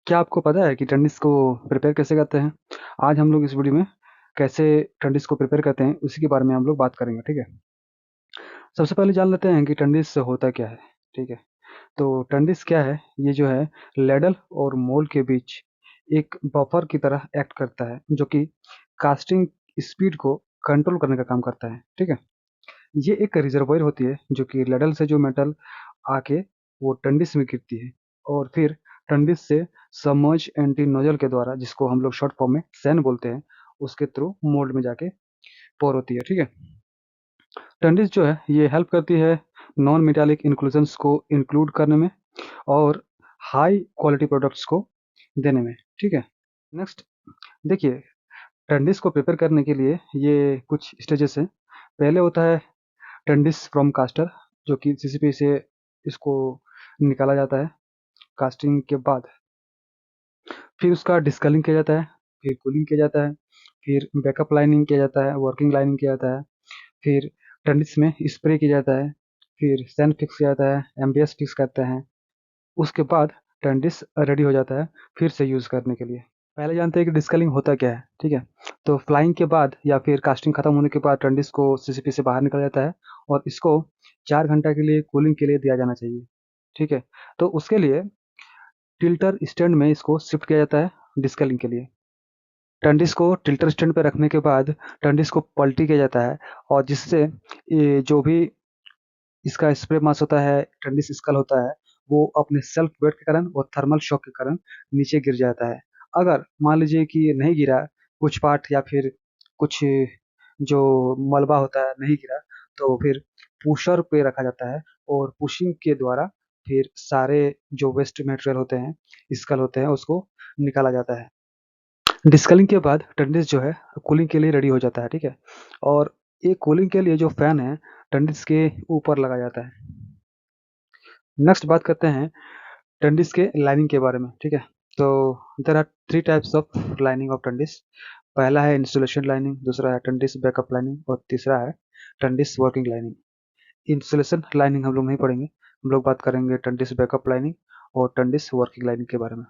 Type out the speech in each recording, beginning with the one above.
क्या आपको पता है कि टंडिस को प्रिपेयर कैसे करते हैं? आज हम लोग इस वीडियो में कैसे टंडिस को प्रिपेयर करते हैं, उसी के बारे में हम लोग बात करेंगे, ठीक है? सबसे पहले जान लेते हैं कि टंडिस होता क्या है, ठीक है? तो टंडिस क्या है? ये जो है लैडल और मोल्ड के बीच एक बफर की तरह एक्ट करता है, जो कि कास्टिंग स्पीड को कंट्रोल करने का काम करता है, ठीक है? ये एक रिजर्वॉयर होती है जो कि लैडल से जो मेटल आके वो टंडिस में गिरती है और फिर टंडिस से सबमर्ज एंटी नोजल के द्वारा, जिसको हम लोग शॉर्ट फॉर्म में सैन बोलते हैं, उसके थ्रू मोल्ड में जाके पोर होती है, ठीक है? टंडिस जो है ये हेल्प करती है नॉन मेटालिक इंक्लूजन्स को इंक्लूड करने में और हाई क्वालिटी प्रोडक्ट्स को देने में, ठीक है? नेक्स्ट देखिए, टंडिस को प्रिपेयर करने के लिए ये कुछ स्टेजेस हैं। पहले होता है टंडिस फ्रॉम कास्टर, जो कि सीसीपी से इसको निकाला जाता है कास्टिंग के बाद। फिर उसका डिस्कलिंग किया जाता है, फिर कूलिंग किया जाता है, फिर बैकअप लाइनिंग किया जाता है, वर्किंग लाइनिंग किया जाता है, फिर टंडिस में स्प्रे किया जाता है, फिर सैन फिक्स किया जाता है, एमडीएस फिक्स करते हैं। उसके बाद टंडिस रेडी हो जाता है फिर से यूज़ करने के लिए। पहले जानते हैं कि डिस्कलिंग होता क्या है, ठीक है? तो फ्लाइंग के बाद या फिर कास्टिंग खत्म होने के बाद टंडिस को सीसीपी से बाहर निकला जाता है और इसको 4 घंटा के लिए कूलिंग के लिए दिया जाना चाहिए, ठीक है? तो उसके लिए टिल्टर स्टैंड में इसको शिफ्ट किया जाता है डिस्कलिंग के लिए। टंडिस को टिल्टर स्टैंड पे रखने के बाद टंडिस को पलटी किया जाता है और जिससे ये जो भी इसका स्प्रे मास होता है, टंडिस स्कल होता है, वो अपने सेल्फ वेट के कारण और थर्मल शॉक के कारण नीचे गिर जाता है। अगर मान लीजिए कि नहीं गिरा, कुछ पार्ट या फिर कुछ जो मलबा होता है नहीं गिरा, तो फिर पुशर पे रखा जाता है और पुशिंग के द्वारा फिर सारे जो वेस्ट मटेरियल होते हैं, स्कल होते हैं, उसको निकाला जाता है। डिस्कलिंग के बाद टंडिस जो है कूलिंग के लिए रेडी हो जाता है, ठीक है? और ये कूलिंग के लिए जो फैन है टंडिस के ऊपर लगाया जाता है। नेक्स्ट बात करते हैं टंडिस के लाइनिंग के बारे में, ठीक है? तो there are 3 types of lining of tundish. पहला है इंसुलेशन लाइनिंग, दूसरा है टंडिस बैकअप लाइनिंग और तीसरा है टंडिस वर्किंग लाइनिंग। इंसुलेशन लाइनिंग हम लोग नहीं पढ़ेंगे, हम लोग बात करेंगे टंडिस बैकअप लाइनिंग और टंडिस वर्किंग लाइनिंग के बारे में।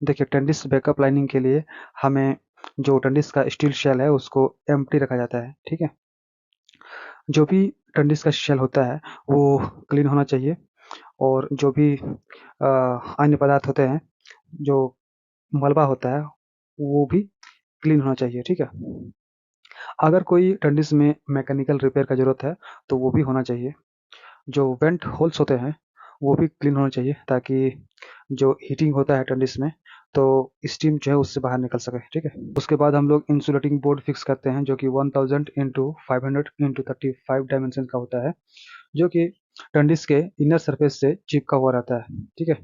देखिए, टंडिस बैकअप लाइनिंग के लिए हमें जो टंडिस का स्टील शेल है उसको एम्प्टी रखा जाता है, ठीक है? जो भी टंडिस का शेल होता है वो क्लीन होना चाहिए और जो भी अन्य पदार्थ होते हैं, जो मलबा होता है, वो भी क्लीन होना चाहिए, ठीक है? अगर कोई टंडिस में मैकेनिकल रिपेयर का ज़रूरत है, तो वो भी होना चाहिए। जो वेंट होल्स होते हैं, वो भी क्लीन होने चाहिए ताकि जो हीटिंग होता है टंडिस में, तो स्टीम जो है उससे बाहर निकल सके, ठीक है? उसके बाद हम लोग इंसुलेटिंग बोर्ड फिक्स करते हैं जो कि 1000 इंटू 500 इंटू 35 डायमेंशन का होता है, जो कि टंडिस के इनर सरफेस से चिपका हुआ रहता है, ठीक है?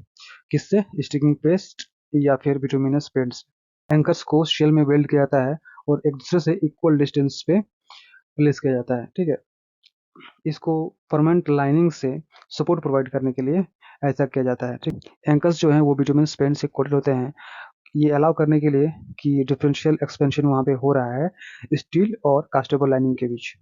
किससे? स्टिकिंग पेस्ट या फिर बिटुमिनस पेंट से। एंकर्स को शेल में वेल्ड किया जाता है और एक दूसरे से इक्वल डिस्टेंस पे प्लेस किया जाता है, ठीक है? इसको परमानेंट लाइनिंग से सपोर्ट प्रोवाइड करने के लिए ऐसा किया जाता है, ठीक? एंकर्स जो हैं वो बिटुमिनस पेंट से कोटेड होते हैं, ये अलाउ करने के लिए कि डिफरेंशियल एक्सपेंशन वहाँ पे हो रहा है स्टील और कास्टेबल लाइनिंग के बीच।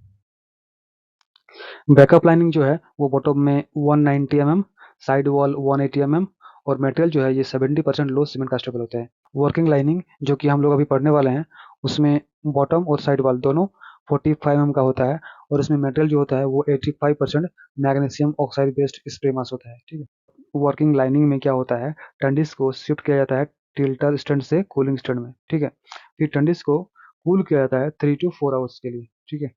बैकअप लाइनिंग जो है वो बॉटम में 190 mm, साइड वॉल 180 mm और मटेरियल जो है ये 70% लो सीमेंट कास्टेबल होते हैं। वर्किंग लाइनिंग जो कि हम लोग अभी पढ़ने वाले हैं, उसमें बॉटम और साइड वॉल दोनों 45 mm का होता है और इसमें मटेरियल जो होता है वो 85% मैग्नीशियम ऑक्साइड बेस्ड स्प्रे मास होता है, ठीक है? वर्किंग लाइनिंग में क्या होता है, टंडिस को शिफ्ट किया जाता है टिल्टर स्टैंड से कूलिंग स्टैंड में, ठीक है? फिर टंडिस को कूल किया जाता है 3 to 4 आवर्स के लिए, ठीक है?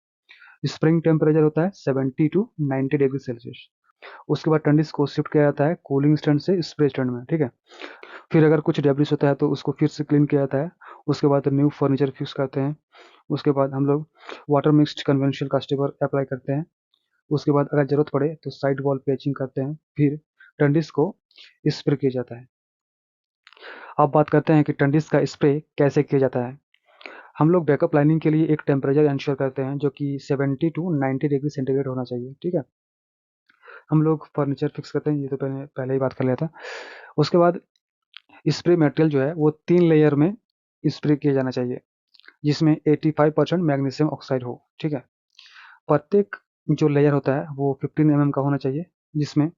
स्प्रिंग टेम्परेचर होता है 70 to 90 डिग्री सेल्सियस। उसके बाद टंडिस को शिफ्ट किया जाता है कूलिंग स्टैंड से स्प्रे स्टैंड में, ठीक है? फिर अगर कुछ डेब्रिस होता है तो उसको फिर से क्लीन किया जाता है। उसके बाद न्यू फर्नीचर फिक्स करते हैं। उसके बाद हम लोग वाटर मिक्स्ड कन्वेंशनल कास्टेबर अप्लाई करते हैं। उसके बाद अगर ज़रूरत पड़े तो साइड वॉल पैचिंग करते हैं। फिर टंडिस को स्प्रे किया जाता है। अब बात करते हैं कि टंडिस का स्प्रे कैसे किया जाता है। हम लोग बैकअप लाइनिंग के लिए एक टेम्परेचर एंश्योर करते हैं जो कि 70 to 90 डिग्री सेंटीग्रेड होना चाहिए, ठीक है? हम लोग फर्नीचर फिक्स करते हैं, ये तो पहले पहले ही बात कर लिया था। उसके बाद स्प्रे मटेरियल जो है वो 3 लेयर में स्प्रे किया जाना चाहिए, जिसमें 85% मैग्नीशियम ऑक्साइड हो, ठीक है? प्रत्येक जो लेयर होता है वो 15 mm का होना चाहिए, जिसमें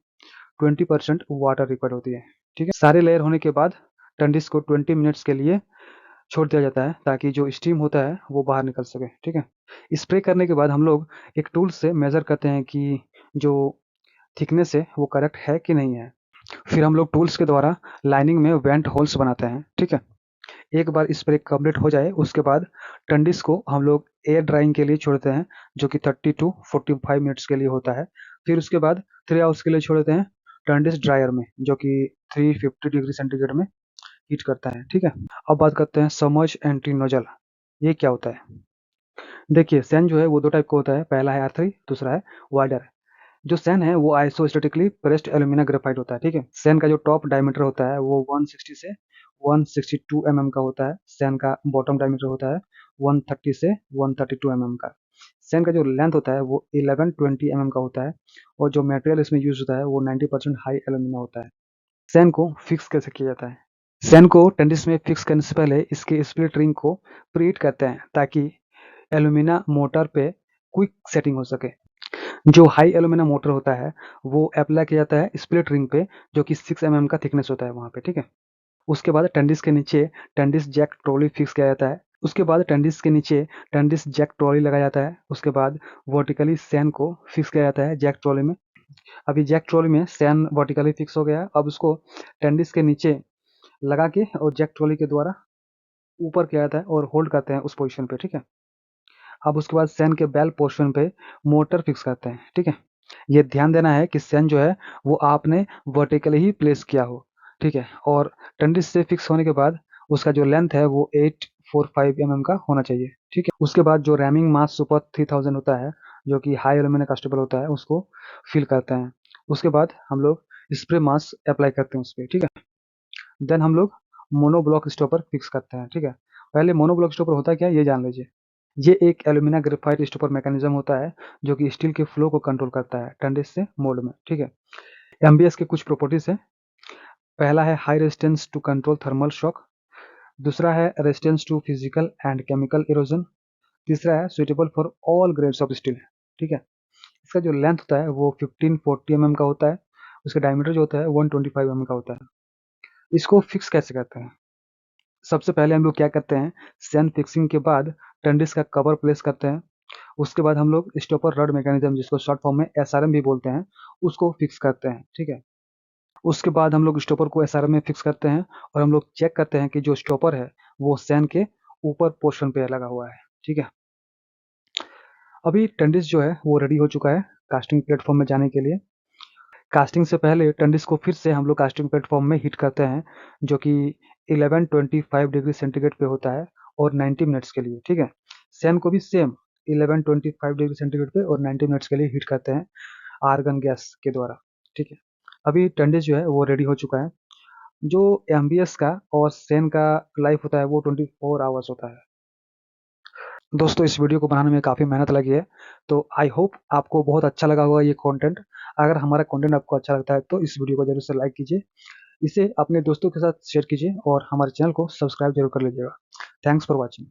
20% वाटर रिक्वायर्ड होती है, ठीक है? सारे लेयर होने के बाद टंडिस को 20 मिनट्स के लिए छोड़ दिया जाता है ताकि जो स्टीम होता है वो बाहर निकल सके, ठीक है। स्प्रे करने के बाद हम लोग एक टूल से मेज़र करते हैं कि जो थिकनेस है वो करेक्ट है कि नहीं है। फिर हम लोग टूल्स के द्वारा लाइनिंग में वेंट होल्स बनाते हैं, ठीक है। एक बार स्प्रे कंप्लीट हो जाए उसके बाद टंडिस को हम लोग एयर ड्राइंग के लिए छोड़ते हैं, जो कि 30 टू 45 मिनट्स के लिए होता है। फिर उसके बाद 3 आवर्स के लिए छोड़ देते हैं टंडिस ड्रायर में, जो कि 350 डिग्री सेंटीग्रेड में हीट करता है, ठीक है। अब बात करते हैं सबमर्ज एंटी नोजल। ये क्या होता है? देखिए, सैन जो है वो 2 टाइप का होता है, पहला है R3, दूसरा है वाइडर। जो सैन है वो आइसोस्टैटिकली प्रेस्ड एल्यूमिना ग्रेफाइट होता है, ठीक है। सैन का जो टॉप डायमीटर होता है वो 160 से 162 का होता है। सैन का बॉटम डायमीटर होता है 130 से 132 का। सैन का जो लेंथ होता है वो 1120 का होता है, और जो मटेरियल इसमें यूज होता है वो 90% हाई एल्यूमिना होता है। सैन को फिक्स कैसे किया जाता है? सैन को टेंडिस में फिक्स करने से पहले इसके स्प्लिट रिंग को प्रीहीट करते हैं ताकि एल्यूमिना मोटर पे क्विक सेटिंग हो सके। जो हाई एल्यूमिना मोटर होता है वो अप्लाई किया जाता है स्प्लिट रिंग पे, जो कि 6 का थिकनेस होता है वहाँ पे, ठीक है। उसके बाद टेंडिस के नीचे टेंडिस जैक ट्रॉली फिक्स किया जाता है। उसके बाद टेंडिस के नीचे टेंडिस जैक ट्रॉली लगाया जाता है। उसके बाद वर्टिकली सैन को फिक्स किया जाता है जैक ट्रॉली में। अभी जैक ट्रॉली में सैन वर्टिकली फिक्स हो गया। अब उसको टेंडिस के नीचे लगा के और जैक ट्रॉली के द्वारा ऊपर किया जाता है और होल्ड करते हैं उस पोजीशन पे, ठीक है। अब उसके बाद सैन के बेल पोर्शन पे मोटर फिक्स करते हैं, ठीक है। ये ध्यान देना है कि सैन जो है वो आपने वर्टिकली ही प्लेस किया हो, ठीक है। और टंडिस से फिक्स होने के बाद उसका जो लेंथ है वो 845 का होना चाहिए, ठीक है। उसके बाद जो रैमिंग मास सुपर 3000 होता है, जो कि हाई एल्यूमिना कास्टेबल होता है, उसको फिल करते हैं। उसके बाद हम लोग स्प्रे मास अप्लाई करते हैं उस पर, ठीक है। देन हम लोग मोनोब्लॉक स्टॉपर फिक्स करते हैं, ठीक है। पहले मोनोब्लॉक स्टॉपर होता है क्या, ये जान लीजिए। ये एक एल्यूमिना ग्रेफाइट स्टॉपर मैकेनिज्म होता है जो कि स्टील के फ्लो को कंट्रोल करता है टंडिस से मोल्ड में, ठीक है। एमबीएस के कुछ प्रॉपर्टीज है। पहला है high resistance to control thermal shock. दूसरा है resistance to physical and chemical erosion. तीसरा है suitable for all grades of steel, ठीक है। इसका जो लेंथ होता है वो 1540 का होता है। उसका डायमीटर जो होता है 125 का होता है। इसको फिक्स कैसे करते हैं? सबसे पहले हम लोग क्या करते हैं, सैन फिक्सिंग के बाद टंडिस का कवर प्लेस करते हैं। उसके बाद हम लोग स्टॉपर रड मैकेनिज्म, जिसको शॉर्ट फॉर्म में एसआरएम भी बोलते हैं, उसको फिक्स करते हैं, ठीक है। उसके बाद हम लोग स्टॉपर को एसआरएम में फिक्स करते हैं और हम लोग चेक करते हैं कि जो स्टॉपर है वो सैन के ऊपर पोर्शन पे लगा हुआ है, ठीक है। अभी टंडिस जो है वो रेडी हो चुका है कास्टिंग प्लेटफॉर्म में जाने के लिए। कास्टिंग से पहले टंडिस को फिर से हम लोग कास्टिंग प्लेटफॉर्म में हीट करते हैं, जो कि 1125 डिग्री सेंटीग्रेड पे होता है और 90 मिनट्स के लिए, ठीक है। सैन को भी सेम 1125 डिग्री सेंटीग्रेड पे और 90 मिनट्स के लिए हीट करते हैं आर्गन गैस के द्वारा, ठीक है। अभी टंडिस जो है वो रेडी हो चुका है। जो एमबीएस का और सैन का लाइफ होता है वो 24 आवर्स होता है। दोस्तों, इस वीडियो को बनाने में काफ़ी मेहनत लगी है, तो आई होप आपको बहुत अच्छा लगा होगा ये कंटेंट। अगर हमारा कंटेंट आपको अच्छा लगता है तो इस वीडियो को ज़रूर से लाइक कीजिए, इसे अपने दोस्तों के साथ शेयर कीजिए और हमारे चैनल को सब्सक्राइब जरूर कर लीजिएगा। Thanks for watching.